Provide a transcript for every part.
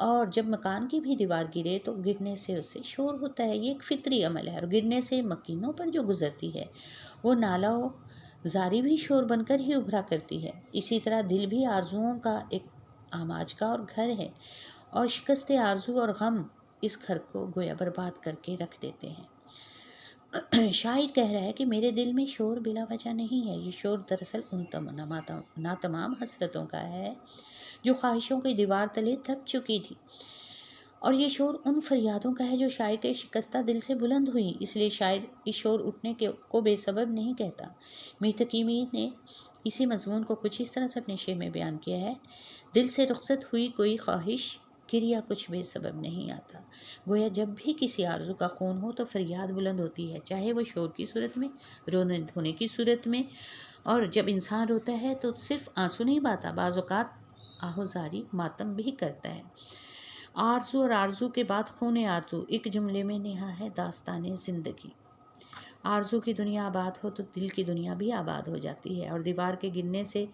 اور جب مکان کی بھی دیوار گرے تو گرنے سے اسے شور ہوتا ہے، یہ ایک فطری عمل ہے، اور گرنے سے مکینوں پر جو گزرتی ہے وہ نالہ و زاری بھی شور بن کر ہی ابھرا کرتی ہے۔ اسی طرح دل بھی آرزوؤں کا ایک آماج کا اور گھر ہے، اور شکست آرزو اور غم اس گھر کو گویا برباد کر کے رکھ دیتے ہیں۔ شاعر کہہ رہا ہے کہ میرے دل میں شور بلا وجہ نہیں ہے، یہ شور دراصل ان ناتمام حسرتوں کا ہے جو خواہشوں کی دیوار تلے دب چکی تھی، اور یہ شور ان فریادوں کا ہے جو شاعر کے شکستہ دل سے بلند ہوئی۔ اس لیے شاعر اس شور اٹھنے کو بے سبب نہیں کہتا۔ میر تقی میر نے اسی مضمون کو کچھ اس طرح سے اپنے شعر میں بیان کیا ہے: دل سے رخصت ہوئی کوئی خواہش، گریا کچھ بے سبب نہیں آتا۔ گویا جب بھی کسی آرزو کا خون ہو تو فریاد بلند ہوتی ہے، چاہے وہ شور کی صورت میں، رونے دھونے کی صورت میں، اور جب انسان روتا ہے تو صرف آنسو نہیں بہاتا، بعض اوقات آہوزاری ماتم بھی کرتا ہے۔ آرزو اور آرزو کے بعد خون آرزو، ایک جملے میں نہا ہے داستان زندگی۔ آرزو کی دنیا آباد ہو تو دل کی دنیا بھی آباد ہو جاتی ہے، اور دیوار کے گرنے سے،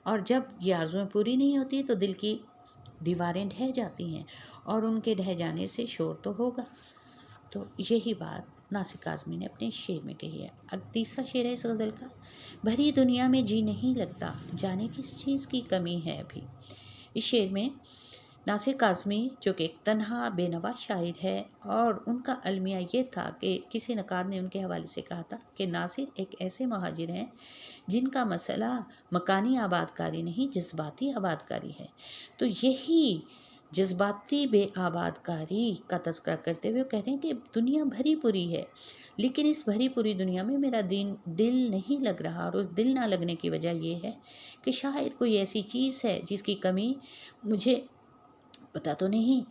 اور جب یہ آرزویں پوری نہیں ہوتی تو دل کی دیواریں ڈھہ جاتی ہیں، اور ان کے ڈھہ جانے سے شور تو ہوگا۔ تو یہی بات ناصر کاظمی نے اپنے شعر میں کہی ہے۔ اب تیسرا شعر ہے اس غزل کا: بھری دنیا میں جی نہیں لگتا، جانے کس چیز کی کمی ہے ابھی۔ اس شعر میں ناصر کاظمی جو کہ ایک تنہا بے نوا شاعر ہے، اور ان کا المیہ یہ تھا کہ کسی نقاد نے ان کے حوالے سے کہا تھا کہ ناصر ایک ایسے مہاجر ہیں جن کا مسئلہ مکانی آباد کاری نہیں، جذباتی آباد کاری ہے۔ تو یہی جذباتی بے آباد کاری کا تذکرہ کرتے ہوئے وہ کہہ رہے ہیں کہ دنیا بھری پوری ہے، لیکن اس بھری پوری دنیا میں میرا دل نہیں لگ رہا، اور اس دل نہ لگنے کی وجہ یہ ہے کہ شاید کوئی ایسی چیز ہے جس کی کمی مجھے پتہ تو نہیں،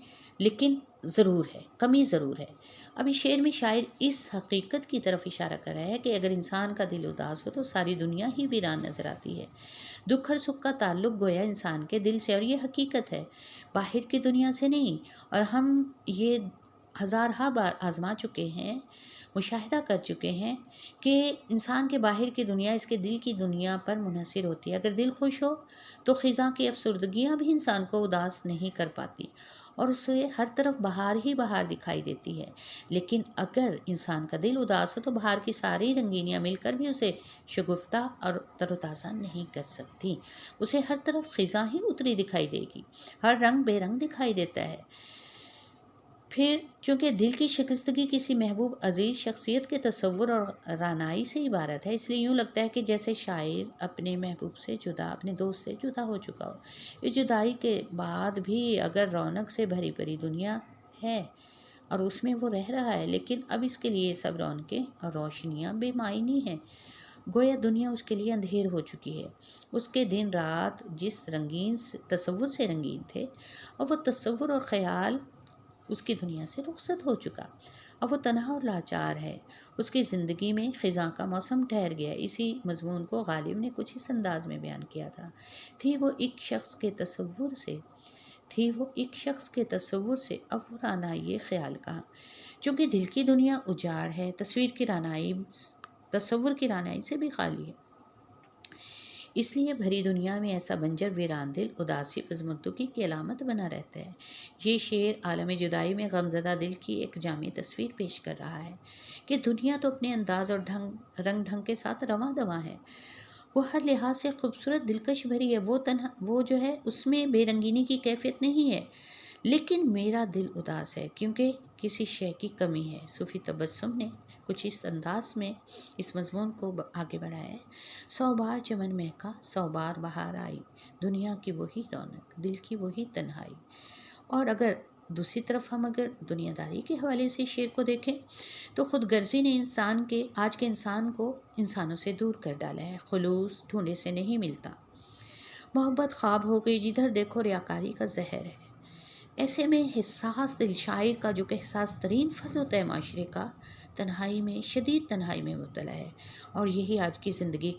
لیکن ضرور ہے، کمی ضرور ہے۔ اب اس شعر میں شاعر اس حقیقت کی طرف اشارہ کر رہا ہے کہ اگر انسان کا دل اداس ہو تو ساری دنیا ہی ویران نظر آتی ہے۔ دکھ اور سکھ کا تعلق گویا انسان کے دل سے، اور یہ حقیقت ہے، باہر کی دنیا سے نہیں، اور ہم یہ ہزارہا بار آزما چکے ہیں، مشاہدہ کر چکے ہیں کہ انسان کے باہر کی دنیا اس کے دل کی دنیا پر منحصر ہوتی ہے۔ اگر دل خوش ہو تو خزاں کی افسردگیاں بھی انسان کو اداس نہیں کر پاتی، اور اسے ہر طرف بہار ہی بہار دکھائی دیتی ہے۔ لیکن اگر انسان کا دل اداس ہو تو بہار کی ساری رنگینیاں مل کر بھی اسے شگفتہ اور تر و تازہ نہیں کر سکتی، اسے ہر طرف خزاں ہی اتری دکھائی دے گی، ہر رنگ بے رنگ دکھائی دیتا ہے۔ پھر چونکہ دل کی شکستگی کسی محبوب عزیز شخصیت کے تصور اور رعنائی سے عبارت ہے، اس لیے یوں لگتا ہے کہ جیسے شاعر اپنے محبوب سے جدا، اپنے دوست سے جدا ہو چکا ہو۔ اس جدائی کے بعد بھی اگر رونق سے بھری پری دنیا ہے اور اس میں وہ رہ رہا ہے، لیکن اب اس کے لیے سب رونقیں اور روشنیاں بے معنی ہیں۔ گویا دنیا اس کے لیے اندھیر ہو چکی ہے۔ اس کے دن رات جس رنگین تصور سے رنگین تھے، اور وہ تصور اور خیال اس کی دنیا سے رخصت ہو چکا، اب وہ تنہا اور لاچار ہے۔ اس کی زندگی میں خزاں کا موسم ٹھہر گیا۔ اسی مضمون کو غالب نے کچھ اس انداز میں بیان کیا تھا: تھی وہ ایک شخص کے تصور سے اب وہ رعنائی خیال کہاں۔ چونکہ دل کی دنیا اجاڑ ہے، تصور کی رعنائی سے بھی خالی ہے، اس لیے بھری دنیا میں ایسا بنجر ویران دل اداسی پزمردگی کی علامت بنا رہتا ہے۔ یہ شعر عالم جدائی میں غمزدہ دل کی ایک جامع تصویر پیش کر رہا ہے کہ دنیا تو اپنے انداز اور رنگ ڈھنگ کے ساتھ رواں دواں ہے، وہ ہر لحاظ سے خوبصورت، دلکش بھری ہے، وہ جو ہے اس میں بے رنگینی کی کیفیت نہیں ہے، لیکن میرا دل اداس ہے کیونکہ کسی شے کی کمی ہے۔ صوفی تبسم نے کچھ اس انداز میں اس مضمون کو آگے بڑھایا ہے: 100 بار چمن مہکا، 100 بار بہار آئی، دنیا کی وہی رونق، دل کی وہی تنہائی۔ اور اگر دوسری طرف ہم دنیا داری کے حوالے سے شعر کو دیکھیں تو خود غرضی نے آج کے انسان کو انسانوں سے دور کر ڈالا ہے۔ خلوص ڈھونڈے سے نہیں ملتا، محبت خواب ہو گئی، جدھر دیکھو ریاکاری کا زہر ہے۔ ایسے میں حساس دل شاعر کا، جو کہ حساس ترین فرد ہوتا ہے معاشرے کا، شدید تنہائی میں مبتلا ہے، اور یہی آج کی زندگی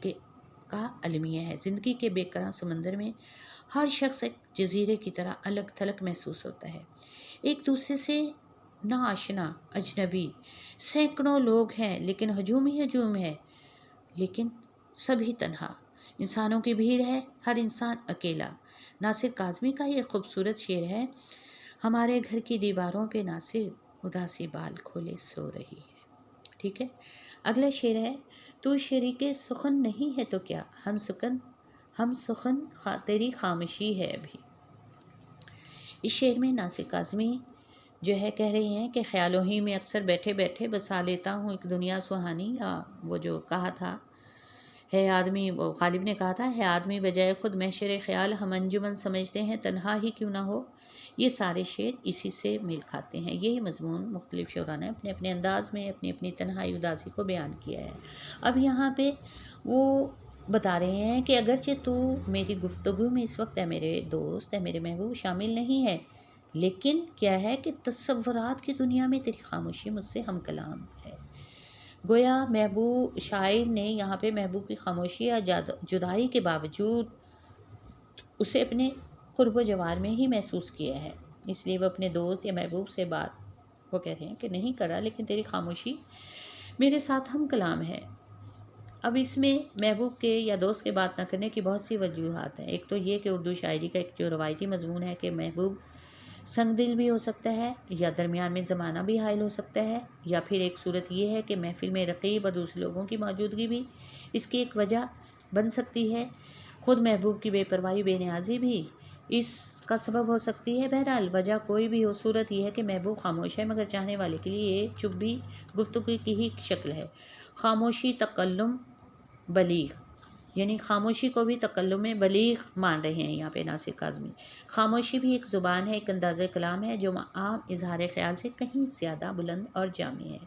کا المیہ ہے۔ زندگی کے بے کراں سمندر میں ہر شخص ایک جزیرے کی طرح الگ تھلگ محسوس ہوتا ہے، ایک دوسرے سے ناآشنا، اجنبی۔ سینکڑوں لوگ ہیں لیکن ہجوم ہی ہجوم ہے، لیکن سبھی تنہا، انسانوں کی بھیڑ ہے، ہر انسان اکیلا۔ ناصر کاظمی کا یہ خوبصورت شعر ہے: ہمارے گھر کی دیواروں پہ ناصر اداسی بال کھولے سو رہی ہے. ٹھیک ہے. اگلا شعر ہے، تو شریک سخن نہیں ہے تو کیا، ہم سخن تیری خاموشی ہے ابھی. اس شعر میں ناصر کاظمی جو ہے کہہ رہی ہیں کہ خیالوں ہی میں اکثر بیٹھے بیٹھے بسا لیتا ہوں ایک دنیا سہانی. یا وہ جو کہا تھا ہے آدمی، وہ غالب نے کہا تھا، ہے آدمی بجائے خود محشر خیال، ہم انجمن سمجھتے ہیں تنہا ہی کیوں نہ ہو. یہ سارے شعر اسی سے میل کھاتے ہیں. یہی مضمون مختلف شعراء نے اپنے اپنے انداز میں اپنی اپنی تنہائی اداسی کو بیان کیا ہے. اب یہاں پہ وہ بتا رہے ہیں کہ اگرچہ تو میری گفتگو میں اس وقت ہے میرے دوست، ہے میرے محبوب شامل نہیں ہے، لیکن کیا ہے کہ تصورات کی دنیا میں تیری خاموشی مجھ سے ہم کلام ہے. گویا محبوب شاعر نے یہاں پہ محبوب کی خاموشی یا جدائی کے باوجود اسے اپنے قرب و جوار میں ہی محسوس کیا ہے. اس لیے وہ اپنے دوست یا محبوب سے بات وہ کہہ رہے ہیں کہ نہیں کرا، لیکن تیری خاموشی میرے ساتھ ہم کلام ہے. اب اس میں محبوب کے یا دوست کے بات نہ کرنے کی بہت سی وجوہات ہیں. ایک تو یہ کہ اردو شاعری کا ایک جو روایتی مضمون ہے کہ محبوب سنگ دل بھی ہو سکتا ہے، یا درمیان میں زمانہ بھی حائل ہو سکتا ہے، یا پھر ایک صورت یہ ہے کہ محفل میں رقیب اور دوسرے لوگوں کی موجودگی بھی اس کی ایک وجہ بن سکتی ہے. خود محبوب کی بے پرواہی بے نیازی بھی اس کا سبب ہو سکتی ہے. بہرحال وجہ کوئی بھی ہو، صورت یہ ہے کہ محبوب خاموش ہے، مگر چاہنے والے کے لیے یہ چپ بھی گفتگو کی ہی شکل ہے. خاموشی تکلم بلیغ، یعنی خاموشی کو بھی تکلم میں بلیغ مان رہے ہیں یہاں پہ ناصر کاظمی. خاموشی بھی ایک زبان ہے، ایک انداز کلام ہے جو عام اظہار خیال سے کہیں زیادہ بلند اور جامع ہے.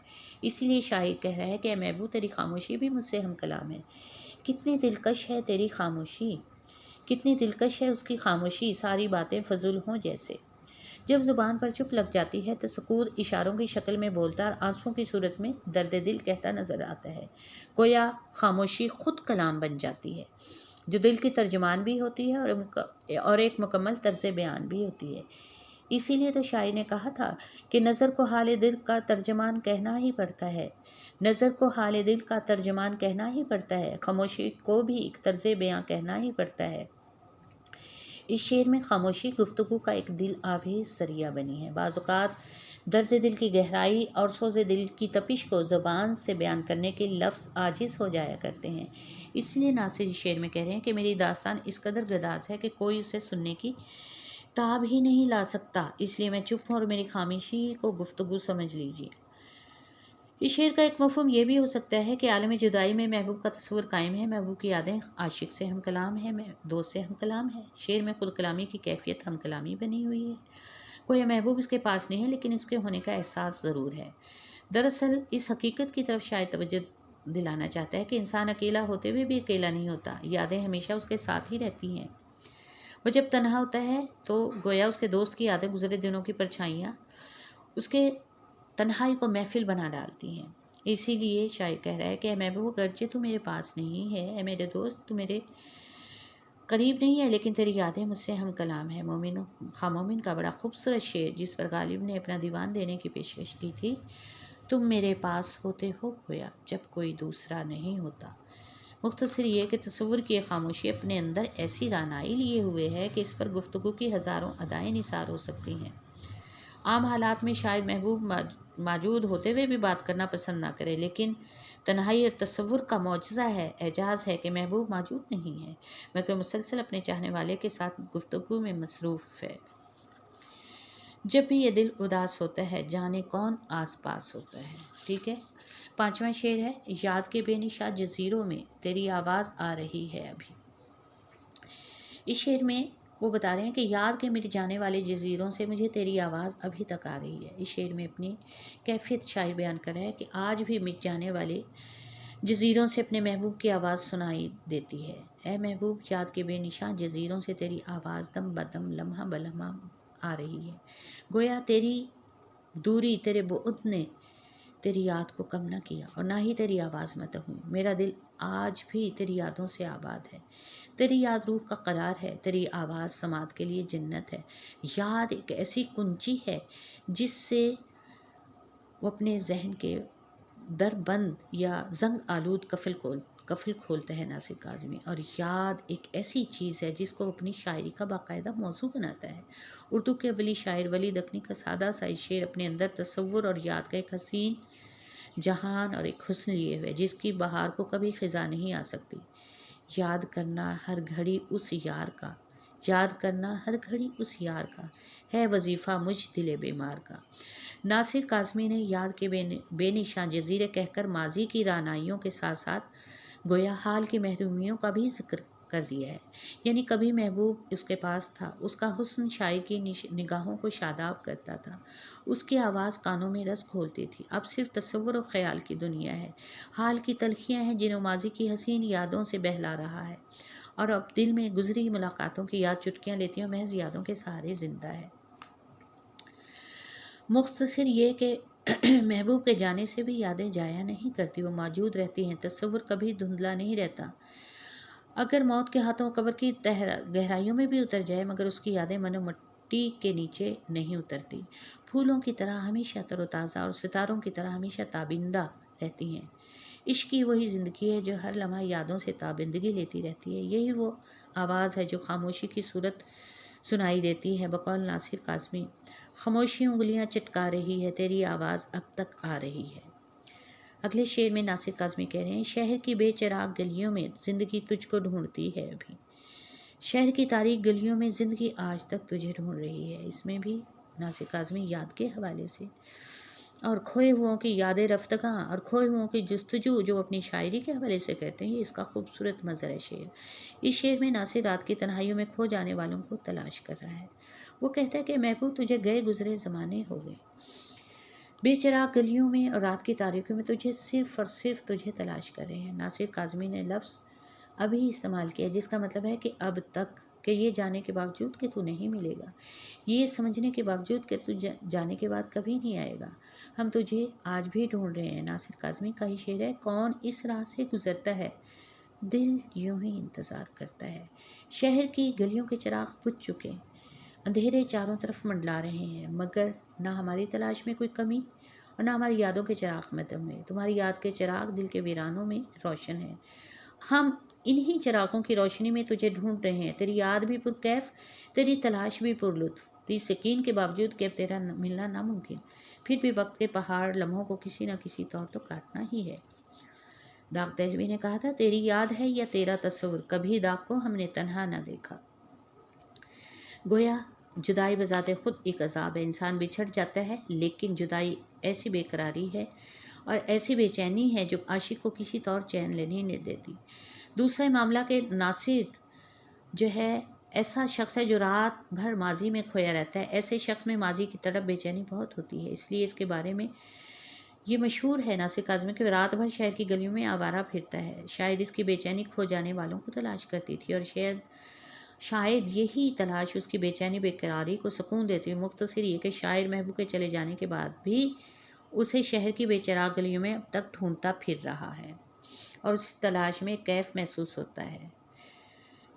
اسی لیے شاعر کہہ رہا ہے کہ اے محبوب تیری خاموشی بھی مجھ سے ہم کلام ہے. کتنی دلکش ہے تیری خاموشی، کتنی دلکش ہے اس کی خاموشی، ساری باتیں فضول ہوں جیسے. جب زبان پر چپ لگ جاتی ہے تو سکوت اشاروں کی شکل میں بولتا اور آنسوں کی صورت میں درد دل کہتا نظر آتا ہے. گویا خاموشی خود کلام بن جاتی ہے، جو دل کی ترجمان بھی ہوتی ہے اور ایک مکمل طرز بیان بھی ہوتی ہے. اسی لیے تو شاعر نے کہا تھا کہ نظر کو حال دل کا ترجمان کہنا ہی پڑتا ہے، نظر کو حال دل کا ترجمان کہنا ہی پڑتا ہے، خاموشی کو بھی ایک طرز بیان کہنا ہی پڑتا ہے. اس شعر میں خاموشی گفتگو کا ایک دل آویز ذریعہ بنی ہے. بعض اوقات درد دل کی گہرائی اور سوز دل کی تپش کو زبان سے بیان کرنے کے لفظ عاجز ہو جایا کرتے ہیں. اس لیے ناصر اس شعر میں کہہ رہے ہیں کہ میری داستان اس قدر گداز ہے کہ کوئی اسے سننے کی تاب ہی نہیں لا سکتا، اس لیے میں چپ ہوں اور میری خاموشی کو گفتگو سمجھ لیجیے. اس شعر کا ایک مفہوم یہ بھی ہو سکتا ہے کہ عالم جدائی میں محبوب کا تصور قائم ہے، محبوب کی یادیں عاشق سے ہم کلام ہے، دوست سے ہم کلام ہے. شعر میں خود کلامی کی کیفیت ہم کلامی بنی ہوئی ہے. کوئی محبوب اس کے پاس نہیں ہے، لیکن اس کے ہونے کا احساس ضرور ہے. دراصل اس حقیقت کی طرف شاید توجہ دلانا چاہتا ہے کہ انسان اکیلا ہوتے ہوئے بھی اکیلا نہیں ہوتا، یادیں ہمیشہ اس کے ساتھ ہی رہتی ہیں. وہ جب تنہا ہوتا ہے تو گویا اس کے دوست کی یادیں گزرے دنوں کی پرچھائیاں اس کے تنہائی کو محفل بنا ڈالتی ہیں. اسی لیے شاعر کہہ رہا ہے کہ اے محبوب اگرچہ تو میرے پاس نہیں ہے، اے میرے دوست تو میرے قریب نہیں ہے، لیکن تیری یادیں مجھ سے ہم کلام ہے. خواہ مومن کا بڑا خوبصورت شعر جس پر غالب نے اپنا دیوان دینے کی پیشکش کی تھی. تم میرے پاس ہوتے ہو گویا جب کوئی دوسرا نہیں ہوتا. مختصر یہ کہ تصور کی خاموشی اپنے اندر ایسی رانائی لیے ہوئے ہے کہ اس پر گفتگو کی ہزاروں ادائیں نثار ہو سکتی ہیں. عام حالات میں شاید محبوب موجود ہوتے ہوئے بھی بات کرنا پسند نہ کرے، لیکن تنہائی اور تصور کا معجزہ ہے، اعجاز ہے کہ محبوب موجود نہیں ہے، مگر مسلسل اپنے چاہنے والے کے ساتھ گفتگو میں مصروف ہے. جب بھی یہ دل اداس ہوتا ہے جانے کون آس پاس ہوتا ہے. ٹھیک ہے. 5واں شعر ہے، یاد کے بے نشاں جزیروں میں تیری آواز آ رہی ہے ابھی. اس شعر میں وہ بتا رہے ہیں کہ یاد کے مٹ جانے والے جزیروں سے مجھے تیری آواز ابھی تک آ رہی ہے. اس شعر میں اپنی کیفیت شاعر بیان کر رہا ہے کہ آج بھی مٹ جانے والے جزیروں سے اپنے محبوب کی آواز سنائی دیتی ہے. اے محبوب یاد کے بے نشاں جزیروں سے تیری آواز دم بدم لمحہ بلمحہ آ رہی ہے. گویا تیری دوری، تیرے بعد نے تیری یاد کو کم نہ کیا اور نہ ہی تیری آواز مدھم ہوئی. میرا دل آج بھی تیری یادوں سے آباد ہے. تیری یاد روح کا قرار ہے، تیری آواز سماعت کے لیے جنت ہے. یاد ایک ایسی کنچی ہے جس سے وہ اپنے ذہن کے در بند یا زنگ آلود قفل قفل کھولتا ہے ناصر کاظمی، اور یاد ایک ایسی چیز ہے جس کو اپنی شاعری کا باقاعدہ موضوع بناتا ہے۔ اردو کے اولی شاعر ولی دکنی کا سادہ سا شعر اپنے اندر تصور اور یاد کا ایک حسین جہان اور ایک حسن لیے ہوئے، جس کی بہار کو کبھی خزاں نہیں آ سکتی۔ یاد کرنا ہر گھڑی اس یار کا، یاد کرنا ہر گھڑی اس یار کا، ہے وظیفہ مجھ دل بیمار کا۔ ناصر کاظمی نے یاد کے بے نشان جزیرے کہہ کر ماضی کی رعنائیوں کے ساتھ ساتھ گویا حال کی محرومیوں کا بھی ذکر کر دیا ہے۔ یعنی کبھی محبوب اس کے پاس تھا، اس کا حسن شاعر کی نگاہوں کو شاداب کرتا تھا، اس کی آواز کانوں میں رس گھولتی تھی۔ اب صرف تصور و خیال کی دنیا ہے، حال کی تلخیاں ہیں جنہیں ماضی کی حسین یادوں سے بہلا رہا ہے، اور اب دل میں گزری ملاقاتوں کی یاد چٹکیاں لیتی ہیں، محض یادوں کے سہارے زندہ ہے۔ مختصر یہ کہ محبوب کے جانے سے بھی یادیں جایا نہیں کرتی، وہ موجود رہتی ہیں، تصور کبھی دھندلا نہیں رہتا۔ اگر موت کے ہاتھوں قبر کی گہرائیوں میں بھی اتر جائے، مگر اس کی یادیں من و مٹی کے نیچے نہیں اترتی، پھولوں کی طرح ہمیشہ تر و تازہ اور ستاروں کی طرح ہمیشہ تابندہ رہتی ہیں۔ عشق کی وہی زندگی ہے جو ہر لمحہ یادوں سے تابندگی لیتی رہتی ہے، یہی وہ آواز ہے جو خاموشی کی صورت سنائی دیتی ہے۔ بقول ناصر کاظمی، خاموشی انگلیاں چٹکا رہی ہے، تیری آواز اب تک آ رہی ہے۔ اگلے شعر میں ناصر کاظمی کہہ رہے ہیں، شہر کی بے چراغ گلیوں میں زندگی تجھ کو ڈھونڈتی ہے ابھی، شہر کی تاریک گلیوں میں زندگی آج تک تجھے ڈھونڈ رہی ہے۔ اس میں بھی ناصر کاظمی یاد کے حوالے سے اور کھوئے ہوئوں کی یادیں رفتگاں اور کھوئے ہوئوں کی جستجو جو اپنی شاعری کے حوالے سے کرتے ہیں، یہ اس کا خوبصورت منظر ہے شعر۔ اس شعر میں ناصر رات کی تنہائیوں میں کھو جانے والوں کو تلاش کر رہا ہے۔ وہ کہتا ہے کہ محبوب تجھے گئے گزرے زمانے ہو گئے، بے چراغ گلیوں میں اور رات کی تاریکیوں میں تجھے صرف اور صرف تجھے تلاش کر رہے ہیں۔ ناصر کاظمی نے لفظ ابھی استعمال کیا جس کا مطلب ہے کہ اب تک، کہ یہ جانے کے باوجود کہ تو نہیں ملے گا، یہ سمجھنے کے باوجود کہ تو جانے کے بعد کبھی نہیں آئے گا، ہم تجھے آج بھی ڈھونڈ رہے ہیں۔ ناصر کاظمی کا ہی شعر ہے، کون اس راہ سے گزرتا ہے، دل یوں ہی انتظار کرتا ہے، شہر کی گلیوں کے چراغ بجھ چکے، اندھیرے چاروں طرف منڈلا رہے ہیں، مگر نہ ہماری تلاش میں کوئی کمی اور نہ ہماری یادوں کے چراغ مدھم میں۔ تمہاری یاد کے چراغ دل کے ویرانوں میں روشن ہیں، ہم انہی چراغوں کی روشنی میں تجھے ڈھونڈ رہے ہیں، تیری یاد بھی پرکیف، تیری تلاش بھی پر لطف، اس یقین کے باوجود کہ اب تیرا ملنا ناممکن، پھر بھی وقت کے پہاڑ لمحوں کو کسی نہ کسی طور تو کاٹنا ہی ہے۔ داغ دہلوی نے کہا تھا، تیری یاد ہے یا تیرا تصور، کبھی داغ کو ہم نے تنہا نہ دیکھا۔ گویا جدائی بذات خود ایک عذاب ہے، انسان بچھڑ جاتا ہے، لیکن جدائی ایسی بے قراری ہے اور ایسی بے چینی ہے جو عاشق کو کسی طور چین لینے نہیں دیتی۔ دوسرا معاملہ کہ ناصر جو ہے ایسا شخص ہے جو رات بھر ماضی میں کھویا رہتا ہے، ایسے شخص میں ماضی کی طرف بے چینی بہت ہوتی ہے، اس لیے اس کے بارے میں یہ مشہور ہے ناصر کاظمی کہ رات بھر شہر کی گلیوں میں آوارہ پھرتا ہے، شاید اس کی بے چینی کھو جانے والوں کو تلاش کرتی تھی، اور شاید یہی تلاش اس کی بے چینی بے قراری کو سکون دیتی ہے۔ مختصر یہ کہ شاعر محبوب کے چلے جانے کے بعد بھی اسے شہر کی بے چراغ گلیوں میں اب تک ڈھونڈتا پھر رہا ہے اور اس تلاش میں کیف محسوس ہوتا ہے،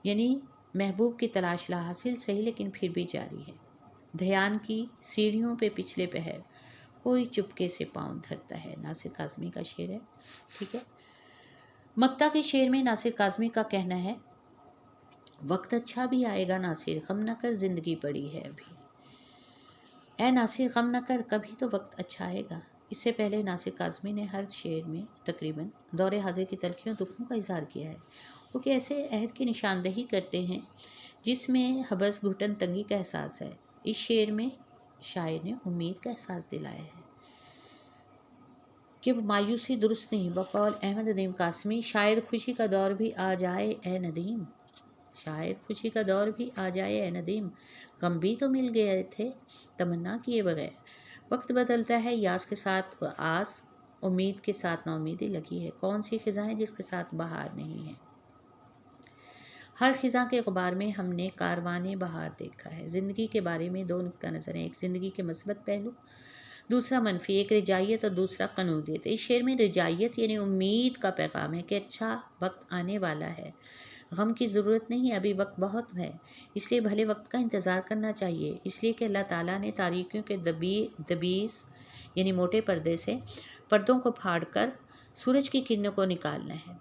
یعنی محبوب کی تلاش لا حاصل صحیح لیکن پھر بھی جاری ہے۔ دھیان کی سیڑھیوں پہ پچھلے پہر کوئی چپکے سے پاؤں دھرتا ہے، ناصر کاظمی کا شعر ہے، ٹھیک ہے۔ مقطع کے شعر میں ناصر کاظمی کا کہنا ہے، وقت اچھا بھی آئے گا ناصر، غم نہ کر زندگی پڑی ہے ابھی، اے ناصر غم نہ کر، کبھی تو وقت اچھا آئے گا۔ اس سے پہلے ناصر کاظمی نے ہر شعر میں تقریباً دور حاضر کی تلخیوں دکھوں کا اظہار کیا ہے، وہ کہ ایسے عہد کی نشاندہی کرتے ہیں جس میں حبس گھٹن تنگی کا احساس ہے۔ اس شعر میں شاعر نے امید کا احساس دلایا ہے کہ وہ مایوسی درست نہیں۔ بقول احمد ندیم قاسمی، شاید خوشی کا دور بھی آ جائے اے ندیم، شاید خوشی کا دور بھی آ جائے اے ندیم، غم بھی تو مل گئے تھے تمنا کیے بغیر، وقت بدلتا ہے یاس کے ساتھ آس، امید کے ساتھ نا امیدی لگی ہے، کون سی خزاں ہے جس کے ساتھ بہار نہیں ہے، ہر خزاں کے غبار میں ہم نے کاروان بہار دیکھا ہے۔ زندگی کے بارے میں دو نقطہ نظر ہیں، ایک زندگی کے مثبت پہلو، دوسرا منفی، ایک رجائیت اور دوسرا قنوعیت۔ اس شعر میں رجائیت یعنی امید کا پیغام ہے کہ اچھا وقت آنے والا ہے، غم کی ضرورت نہیں، ابھی وقت بہت ہے، اس لیے بھلے وقت کا انتظار کرنا چاہیے، اس لیے کہ اللہ تعالیٰ نے تاریکیوں کے دبیس یعنی موٹے پردے سے پردوں کو پھاڑ کر سورج کی کرنوں کو نکالنا ہے۔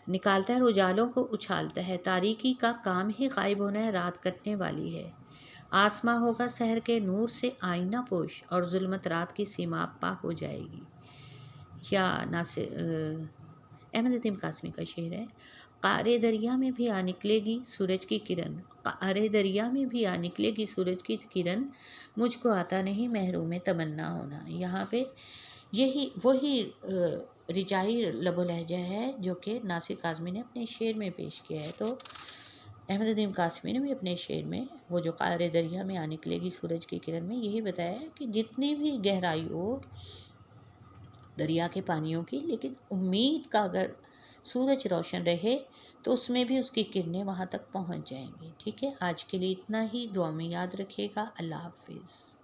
نکالتا ہے اور اجالوں کو اچھالتا ہے، تاریکی کا کام ہی غائب ہونا ہے، رات کٹنے والی ہے، آسماں ہوگا سحر کے نور سے آئینہ پوش، اور ظلمت رات کی سیما پا ہو جائے گی۔ یا ناصر احمد ندیم قاسمی کا شعر ہے، قعرِ دریا میں بھی آ نکلے گی سورج کی کرن، قعرِ دریا میں بھی آ نکلے گی سورج کی کرن، مجھ کو آتا نہیں محروم تمنا ہونا۔ یہاں پہ وہی رجائی لب و لہجہ ہے جو کہ ناصر کاظمی نے اپنے شعر میں پیش کیا ہے۔ تو احمد ندیم قاسمی نے بھی اپنے شعر میں وہ جو قعرِ دریا میں آ نکلے گی سورج کی کرن میں یہی بتایا ہے کہ جتنی بھی گہرائی ہو دریا کے پانیوں کی، لیکن امید کا اگر سورج روشن رہے تو اس میں بھی اس کی کرنیں وہاں تک پہنچ جائیں گی۔ ٹھیک ہے، آج کے لیے اتنا ہی، دعا میں یاد رکھیے گا۔ اللہ حافظ۔